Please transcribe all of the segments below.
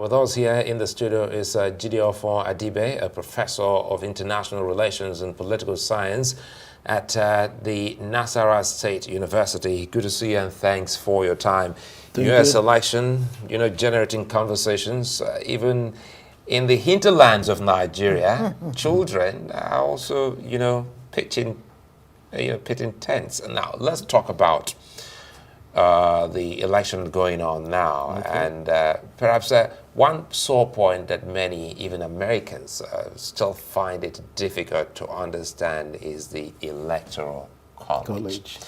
With us here in the studio is Jideofor Adibe, a professor of international relations and political science at the Nasarawa State University. Good to see you and thanks for your time. U.S. election, generating conversations, even in the hinterlands of Nigeria, children are also, pitching tents. And now let's talk about the election going on now, and perhaps one sore point that many, even Americans, still find it difficult to understand is the electoral college.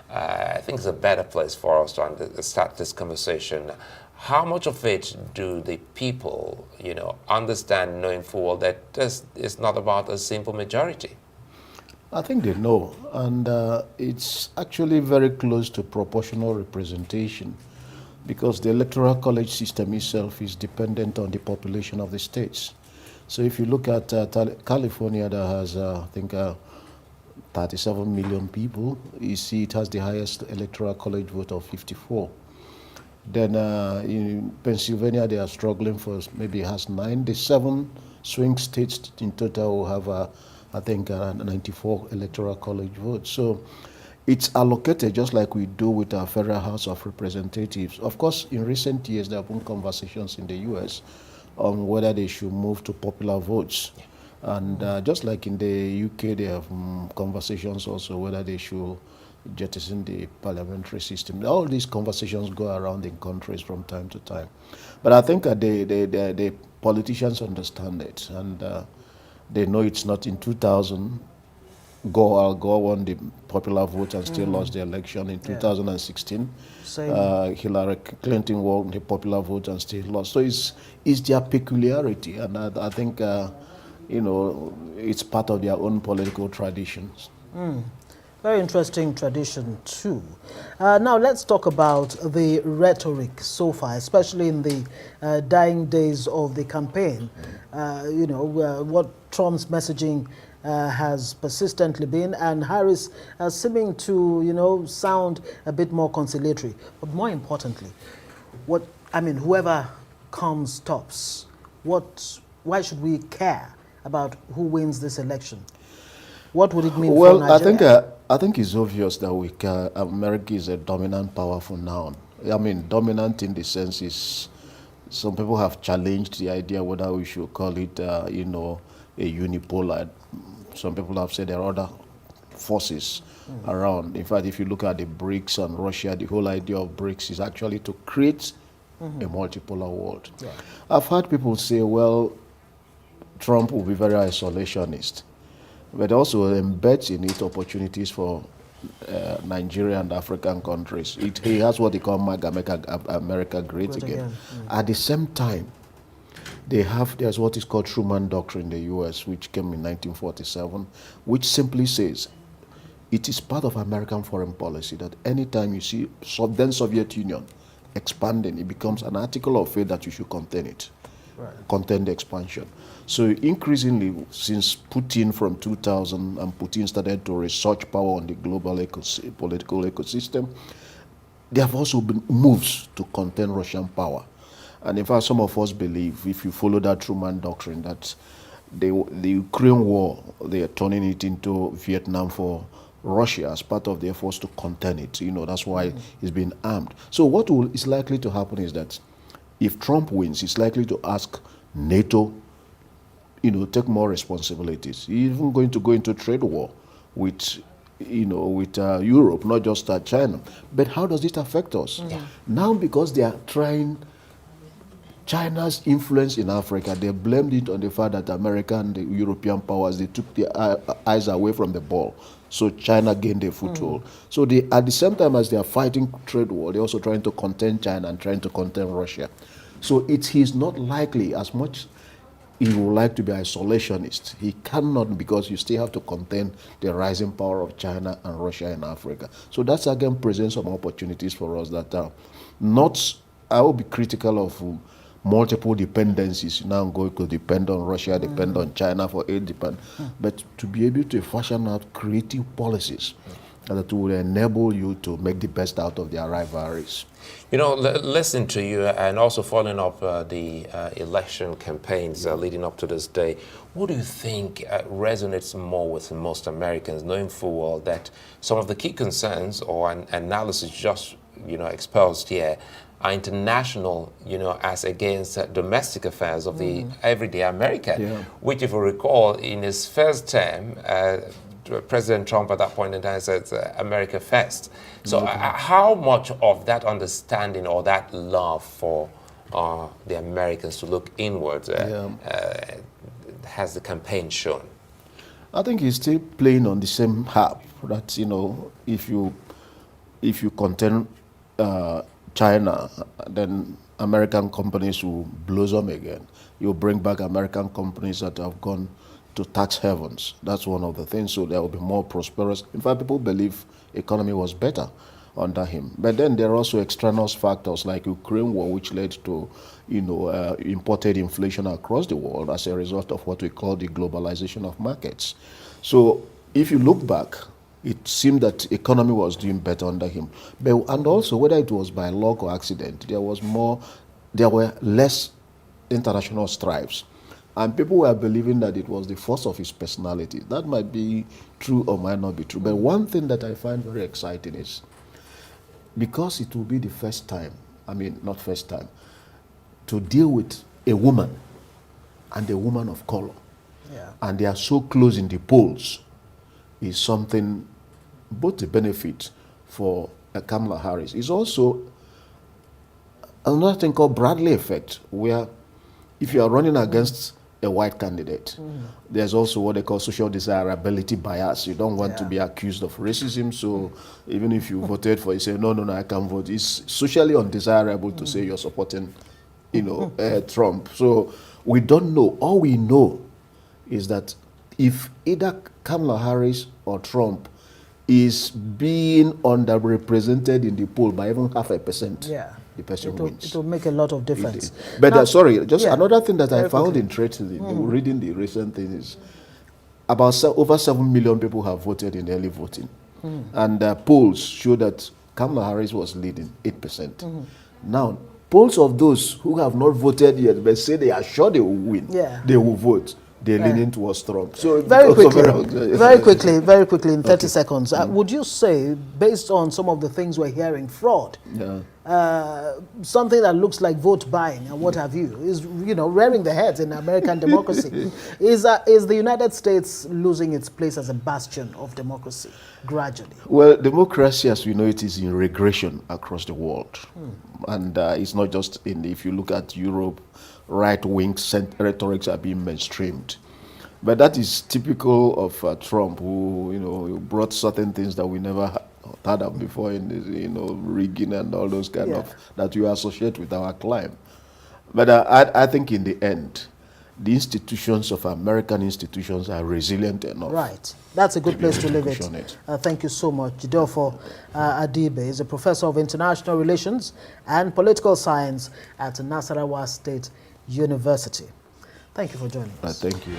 I think it's a better place for us to start this conversation. How much of it do the people, understand, knowing full well that this is not about a simple majority? I think they know, and it's actually very close to proportional representation, because the electoral college system itself is dependent on the population of the states. So if you look at California, that has, I think, 37 million people, you see it has the highest electoral college vote of 54. Then in Pennsylvania, they are struggling for, maybe it has 9. The 7 swing states in total will have I think 94 electoral college votes. So it's allocated just like we do with our Federal House of Representatives. Of course, in recent years, there have been conversations in the U.S. on whether they should move to popular votes. And just like in the UK, they have conversations also whether they should jettison the parliamentary system. All these conversations go around in countries from time to time. But I think the politicians understand it, and they know it's not. In 2000, Gore won the popular vote and still lost the election. In 2016, Hillary Clinton won the popular vote and still lost. So it's their peculiarity, and I think it's part of their own political traditions. Very interesting tradition too. Now let's talk about the rhetoric so far, especially in the dying days of the campaign. What Trump's messaging has persistently been, and Harris seeming to sound a bit more conciliatory. But more importantly, whoever comes tops, why should we care about who wins this election? What would it mean for Nigeria? I think it's obvious that America is a dominant power for now. I mean, dominant in the sense is, some people have challenged the idea whether we should call it, a unipolar. Some people have said there are other forces around. In fact, if you look at the BRICS and Russia, the whole idea of BRICS is actually to create a multipolar world. Yeah. I've heard people say, well, Trump will be very isolationist, but also embeds in it opportunities for Nigeria and African countries. He has what they call Make America Great Again. At the same time, there's what is called Truman Doctrine in the U.S., which came in 1947, which simply says it is part of American foreign policy that anytime you see then Soviet Union expanding, it becomes an article of faith that you should contain it. Contain the expansion. So increasingly, since Putin from 2000, and Putin started to research power on the global political ecosystem, there have also been moves to contain Russian power. And in fact, some of us believe, if you follow that Truman Doctrine, that the Ukraine war, they are turning it into Vietnam for Russia as part of the efforts to contain it. That's why it's been armed. So what is likely to happen is that if Trump wins, he's likely to ask NATO, take more responsibilities. He's even going to go into trade war with Europe, not just China. But how does it affect us? Now, because they are trying China's influence in Africa, they blamed it on the fact that America and the European powers, they took their eyes away from the ball. So China gained a foothold. So at the same time as they are fighting trade war, they're also trying to contain China and trying to contain Russia. So he's not likely, as much he would like to be isolationist, he cannot, because you still have to contain the rising power of China and Russia in Africa. So that's again presents some opportunities for us that I will be critical of multiple dependencies. Now I'm going to depend on Russia, depend on China for aid, but to be able to fashion out creative policies that will enable you to make the best out of their rivalries. You know, listening to you and also following up the election campaigns leading up to this day, what do you think resonates more with most Americans, knowing full well that some of the key concerns or an analysis just, you know, exposed here are international, you know, as against domestic affairs of the everyday American, which, if you recall, in his first term, President Trump at that point in time said America first. So how much of that understanding or that love for the Americans to look inwards has the campaign shown? I think he's still playing on the same harp that, you know, if you contain China, then American companies will blossom again. You bring back American companies that have gone to tax havens. That's one of the things. So there will be more prosperous. In fact, people believe economy was better under him. But then there are also extraneous factors like Ukraine war, which led to, you know, imported inflation across the world as a result of what we call the globalization of markets. So if you look back, it seemed that economy was doing better under him. But, and also, whether it was by luck or accident, there were less international strifes. And people were believing that it was the force of his personality. That might be true or might not be true. But one thing that I find very exciting is, because it will be the first time, I mean, not first time, to deal with a woman and a woman of color, and they are so close in the polls, is something, both a benefit for Kamala Harris. It's also another thing called Bradley effect, where if you are running against a white candidate, there's also what they call social desirability bias. You don't want to be accused of racism, so even if you voted for, you say, no, I can't vote. It's socially undesirable to say you're supporting, you know, Trump. So we don't know. All we know is that if either Kamala Harris or Trump is being underrepresented in the poll by even 0.5%, the person wins. It will make a lot of difference. But now, sorry, just another thing that I found interesting in reading the recent thing is about over 7 million people have voted in early voting. And polls show that Kamala Harris was leading 8%. Now, polls of those who have not voted yet but say they are sure they will win, they will vote. They're leaning towards Trump. So very quickly, in 30 seconds, would you say, based on some of the things we're hearing, fraud, something that looks like vote buying and what have you, is, you know, rearing the heads in American democracy, is the United States losing its place as a bastion of democracy gradually? Well, democracy, as we know it, is in regression across the world. And it's not just in, if you look at Europe, right-wing rhetorics are being mainstreamed. But that is typical of Trump, who, you know, brought certain things that we never heard of before in this, you know, rigging and all those kind of, that you associate with our climb. But I think in the end, the institutions of American institutions are resilient enough. Right. That's a good place to leave it. Thank you so much. Jideofor Adibe is a professor of international relations and political science at Nasarawa State University. Thank you for joining us. Thank you.